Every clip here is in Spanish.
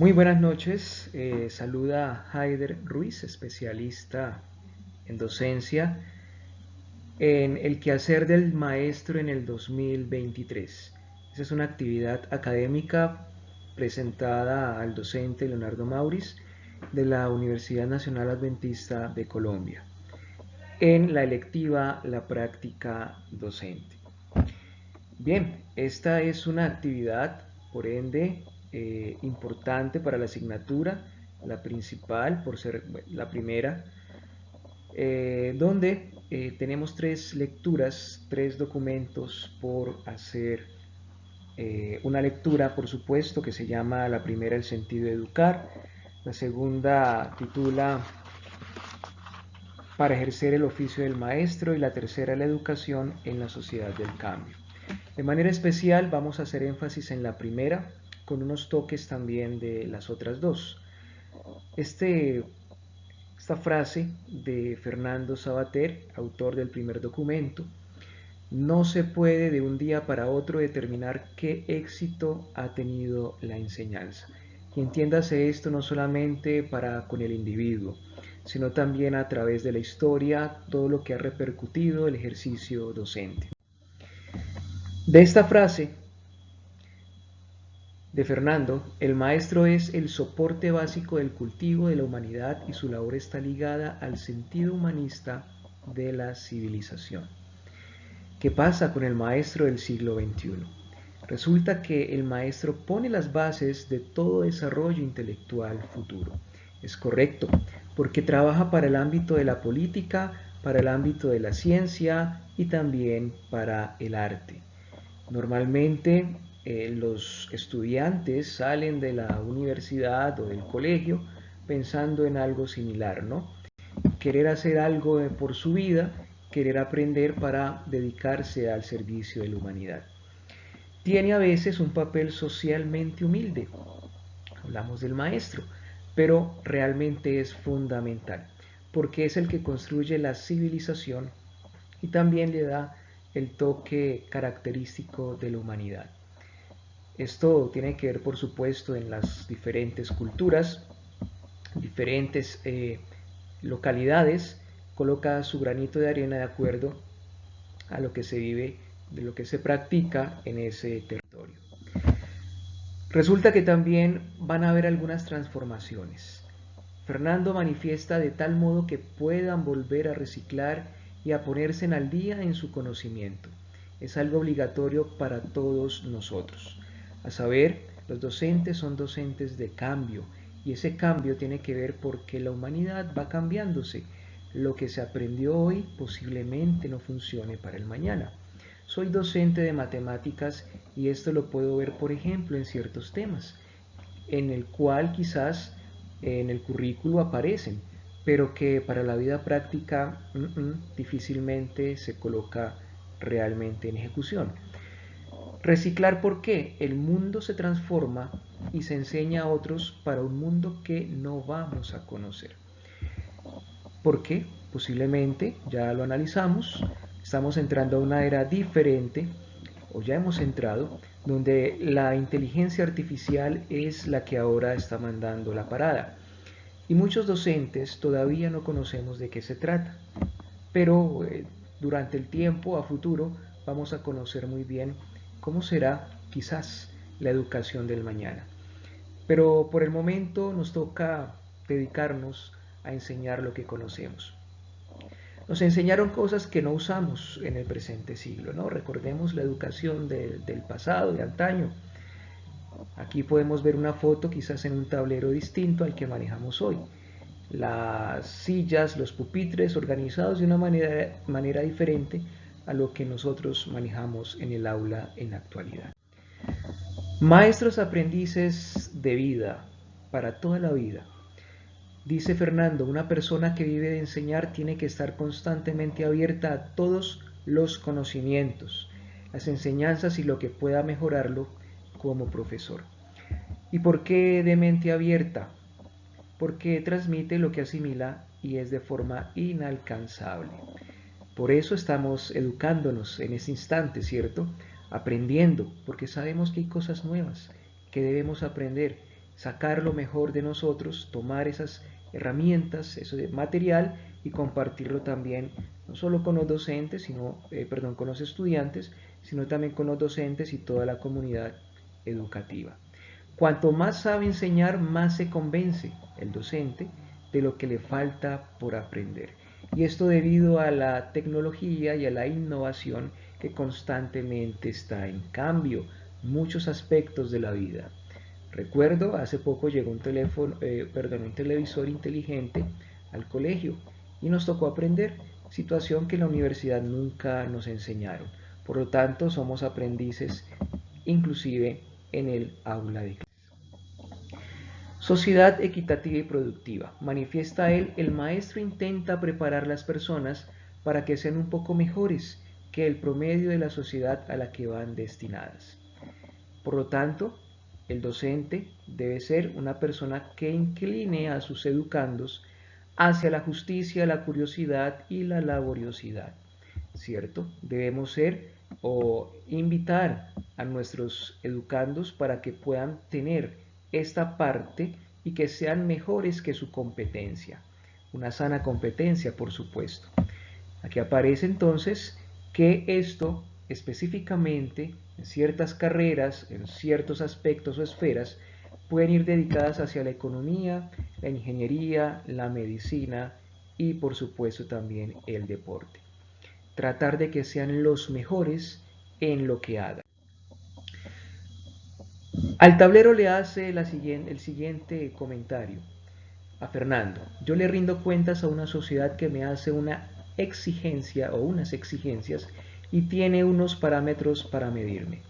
Muy buenas noches, saluda Haider Ruiz, especialista en docencia en el quehacer del maestro en el 2023. Esa es una actividad académica presentada al docente Leonardo Mauriz de la Universidad Nacional Adventista de Colombia en la electiva La Práctica Docente. Bien, esta es una actividad, por ende, importante para la asignatura, la principal, por ser la primera, donde tenemos tres lecturas, tres documentos por hacer. Una lectura, por supuesto, que se llama la primera El sentido de educar, la segunda titula Para ejercer el oficio del maestro y la tercera La educación en la sociedad del cambio. De manera especial vamos a hacer énfasis en la primera, con unos toques también de las otras dos. Esta frase de Fernando Savater, autor del primer documento: no se puede de un día para otro determinar qué éxito ha tenido la enseñanza. Y entiéndase esto no solamente para con el individuo, sino también a través de la historia, todo lo que ha repercutido el ejercicio docente. De esta frase de Fernando, el maestro es el soporte básico del cultivo de la humanidad y su labor está ligada al sentido humanista de la civilización. ¿Qué pasa con el maestro del siglo XXI? Resulta que el maestro pone las bases de todo desarrollo intelectual futuro. Es correcto, porque trabaja para el ámbito de la política, para el ámbito de la ciencia y también para el arte. Normalmente los estudiantes salen de la universidad o del colegio pensando en algo similar, ¿no? Querer hacer algo por su vida, querer aprender para dedicarse al servicio de la humanidad. Tiene a veces un papel socialmente humilde, hablamos del maestro, pero realmente es fundamental, porque es el que construye la civilización y también le da el toque característico de la humanidad. Esto tiene que ver, por supuesto, en las diferentes culturas, diferentes localidades, coloca su granito de arena de acuerdo a lo que se vive, de lo que se practica en ese territorio. Resulta que también van a haber algunas transformaciones. Fernando manifiesta de tal modo que puedan volver a reciclar y a ponerse al día en su conocimiento. Es algo obligatorio para todos nosotros. A saber, los docentes son docentes de cambio y ese cambio tiene que ver porque la humanidad va cambiándose. Lo que se aprendió hoy posiblemente no funcione para el mañana. Soy docente de matemáticas y esto lo puedo ver, por ejemplo, en ciertos temas, en el cual quizás en el currículo aparecen, pero que para la vida práctica difícilmente se coloca realmente en ejecución. Reciclar, ¿por qué? El mundo se transforma y se enseña a otros para un mundo que no vamos a conocer. ¿Por qué? Posiblemente, ya lo analizamos, estamos entrando a una era diferente, o ya hemos entrado, donde la inteligencia artificial es la que ahora está mandando la parada. Y muchos docentes todavía no conocemos de qué se trata, pero durante el tiempo a futuro vamos a conocer muy bien cómo será quizás la educación del mañana. Pero por el momento nos toca dedicarnos a enseñar lo que conocemos. Nos enseñaron cosas que no usamos en el presente siglo, ¿no? Recordemos la educación del pasado, de antaño. Aquí podemos ver una foto quizás en un tablero distinto al que manejamos hoy. Las sillas, los pupitres organizados de una manera diferente a lo que nosotros manejamos en el aula en la actualidad. Maestros aprendices de vida, para toda la vida. Dice Fernando, una persona que vive de enseñar tiene que estar constantemente abierta a todos los conocimientos, las enseñanzas y lo que pueda mejorarlo como profesor. ¿Y por qué de mente abierta? Porque transmite lo que asimila y es de forma inalcanzable. Por eso estamos educándonos en este instante, ¿cierto? Aprendiendo, porque sabemos que hay cosas nuevas que debemos aprender sacar lo mejor de nosotros, tomar esas herramientas, ese material y compartirlo también no solo con los docentes, con los estudiantes, sino también con los docentes y toda la comunidad educativa. Cuanto más sabe enseñar, más se convence el docente de lo que le falta por aprender. Y esto debido a la tecnología y a la innovación que constantemente está en cambio muchos aspectos de la vida. Recuerdo, hace poco llegó un televisor inteligente al colegio y nos tocó aprender, situación que en la universidad nunca nos enseñaron. Por lo tanto, somos aprendices inclusive en el aula de clase. Sociedad equitativa y productiva. Manifiesta él, el maestro intenta preparar las personas para que sean un poco mejores que el promedio de la sociedad a la que van destinadas. Por lo tanto, el docente debe ser una persona que incline a sus educandos hacia la justicia, la curiosidad y la laboriosidad, ¿cierto? Debemos ser o invitar a nuestros educandos para que puedan tener esta parte y que sean mejores que su competencia. Una sana competencia, por supuesto. Aquí aparece entonces que esto específicamente en ciertas carreras, en ciertos aspectos o esferas, pueden ir dedicadas hacia la economía, la ingeniería, la medicina y por supuesto también el deporte. Tratar de que sean los mejores en lo que hagan. Al tablero le hace el siguiente comentario a Fernando. Yo le rindo cuentas a una sociedad que me hace una exigencia o unas exigencias y tiene unos parámetros para medirme.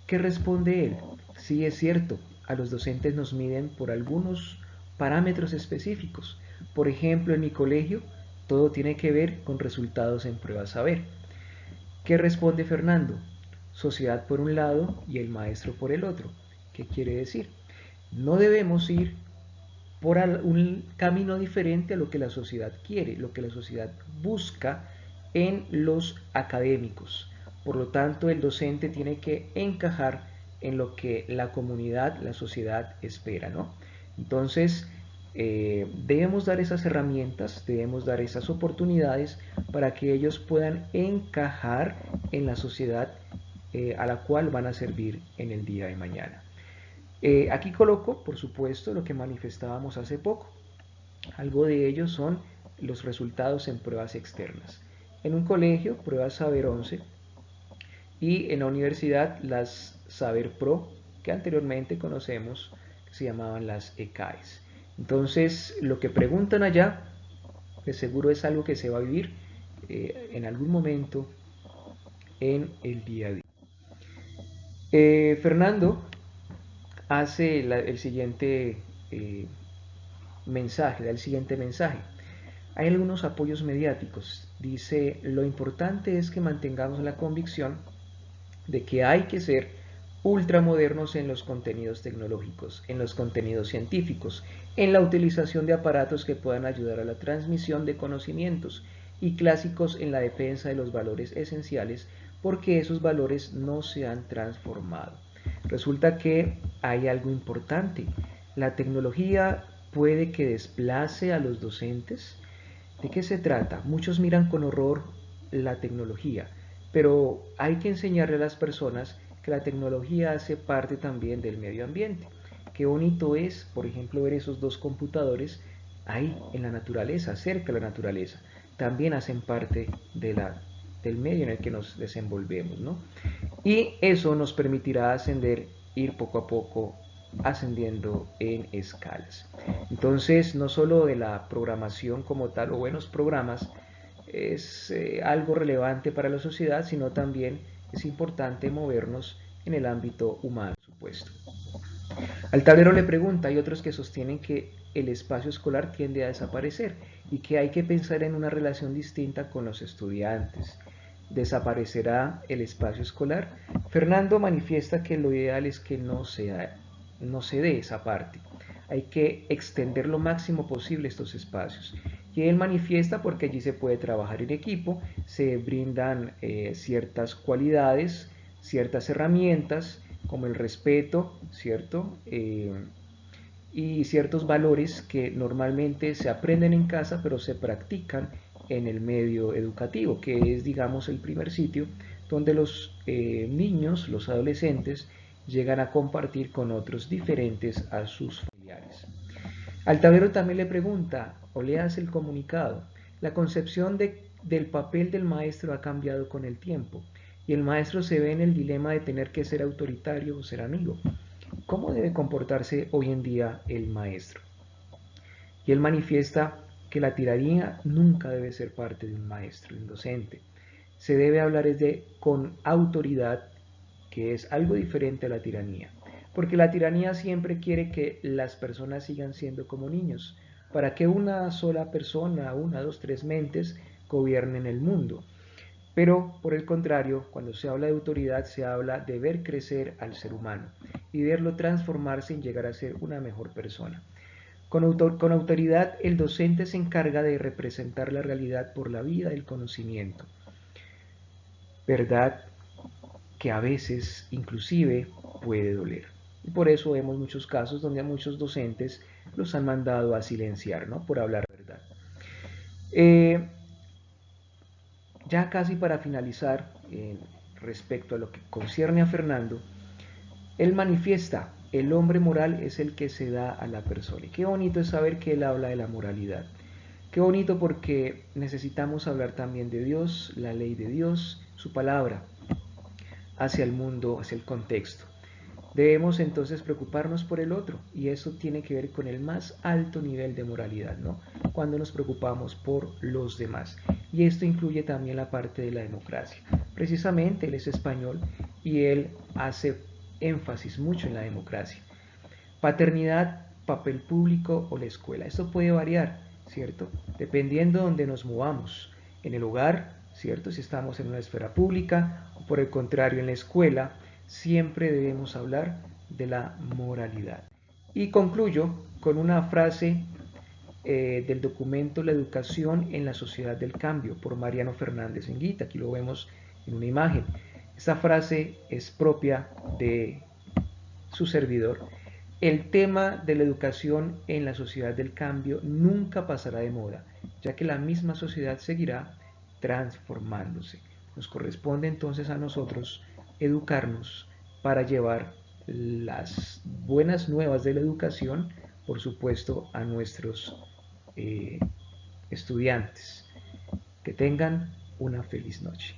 ¿Qué responde él? Sí, es cierto, a los docentes nos miden por algunos parámetros específicos. Por ejemplo, en mi colegio, todo tiene que ver con resultados en pruebas saber. ¿Qué responde Fernando? Sociedad por un lado y el maestro por el otro. ¿Qué quiere decir? No debemos ir por un camino diferente a lo que la sociedad quiere, lo que la sociedad busca en los académicos. Por lo tanto, el docente tiene que encajar en lo que la comunidad, la sociedad espera, ¿no? Entonces, debemos dar esas herramientas, debemos dar esas oportunidades para que ellos puedan encajar en la sociedad a la cual van a servir en el día de mañana. Aquí coloco, por supuesto, lo que manifestábamos hace poco. Algo de ello son los resultados en pruebas externas. En un colegio, pruebas Saber 11 y en la universidad las Saber Pro, que anteriormente conocemos, que se llamaban las ECAES. Entonces, lo que preguntan allá, de seguro es algo que se va a vivir en algún momento en el día a día. Fernando hace el siguiente mensaje, da el siguiente mensaje. Hay algunos apoyos mediáticos. Dice, lo importante es que mantengamos la convicción de que hay que ser ultramodernos en los contenidos tecnológicos, en los contenidos científicos, en la utilización de aparatos que puedan ayudar a la transmisión de conocimientos y clásicos en la defensa de los valores esenciales porque esos valores no se han transformado. Resulta que hay algo importante. La tecnología puede que desplace a los docentes. ¿De qué se trata? Muchos miran con horror la tecnología, pero hay que enseñarle a las personas que la tecnología hace parte también del medio ambiente. Qué bonito es, por ejemplo, ver esos dos computadores ahí en la naturaleza, cerca de la naturaleza. También hacen parte del medio en el que nos desenvolvemos, ¿no? Y eso nos permitirá ascender, ir poco a poco ascendiendo en escalas. Entonces, no solo de la programación como tal o buenos programas es algo relevante para la sociedad, sino también es importante movernos en el ámbito humano, por supuesto. Al tablero le pregunta, hay otros que sostienen que el espacio escolar tiende a desaparecer y que hay que pensar en una relación distinta con los estudiantes. ¿Desaparecerá el espacio escolar? Fernando manifiesta que lo ideal es que no se dé esa parte. Hay que extender lo máximo posible estos espacios. Y él manifiesta porque allí se puede trabajar en equipo, se brindan ciertas cualidades, ciertas herramientas, como el respeto, ¿cierto? y ciertos valores que normalmente se aprenden en casa pero se practican en el medio educativo, que es, digamos, el primer sitio donde los niños, los adolescentes, llegan a compartir con otros diferentes a sus familiares. Altavedro también le pregunta o le hace el comunicado. La concepción del papel del maestro ha cambiado con el tiempo y el maestro se ve en el dilema de tener que ser autoritario o ser amigo. ¿Cómo debe comportarse hoy en día el maestro? Y él manifiesta que la tiranía nunca debe ser parte de un maestro, de un docente. Se debe hablar con autoridad, que es algo diferente a la tiranía. Porque la tiranía siempre quiere que las personas sigan siendo como niños, para que una sola persona, una, dos, tres mentes, gobiernen el mundo. Pero, por el contrario, cuando se habla de autoridad, se habla de ver crecer al ser humano y verlo transformarse en llegar a ser una mejor persona. Con autoridad, el docente se encarga de representar la realidad por la vía del conocimiento, verdad que a veces inclusive puede doler. Y por eso vemos muchos casos donde a muchos docentes los han mandado a silenciar, ¿no? Por hablar verdad. Ya casi para finalizar, respecto a lo que concierne a Fernando, él manifiesta, el hombre moral es el que se da a la persona. Y qué bonito es saber que él habla de la moralidad. Qué bonito porque necesitamos hablar también de Dios, la ley de Dios, su palabra, hacia el mundo, hacia el contexto. Debemos entonces preocuparnos por el otro y eso tiene que ver con el más alto nivel de moralidad, ¿no? Cuando nos preocupamos por los demás. Y esto incluye también la parte de la democracia. Precisamente él es español y él hace énfasis mucho en la democracia. Paternidad, papel público o la escuela. Esto puede variar, ¿cierto? Dependiendo de donde nos movamos. En el hogar, ¿cierto? Si estamos en una esfera pública o por el contrario en la escuela, siempre debemos hablar de la moralidad. Y concluyo con una frase del documento La educación en la sociedad del cambio por Mariano Fernández Enguita. Aquí lo vemos en una imagen. Esta frase es propia de su servidor. El tema de la educación en la sociedad del cambio nunca pasará de moda, ya que la misma sociedad seguirá transformándose. Nos corresponde entonces a nosotros educarnos para llevar las buenas nuevas de la educación, por supuesto, a nuestros estudiantes. Que tengan una feliz noche.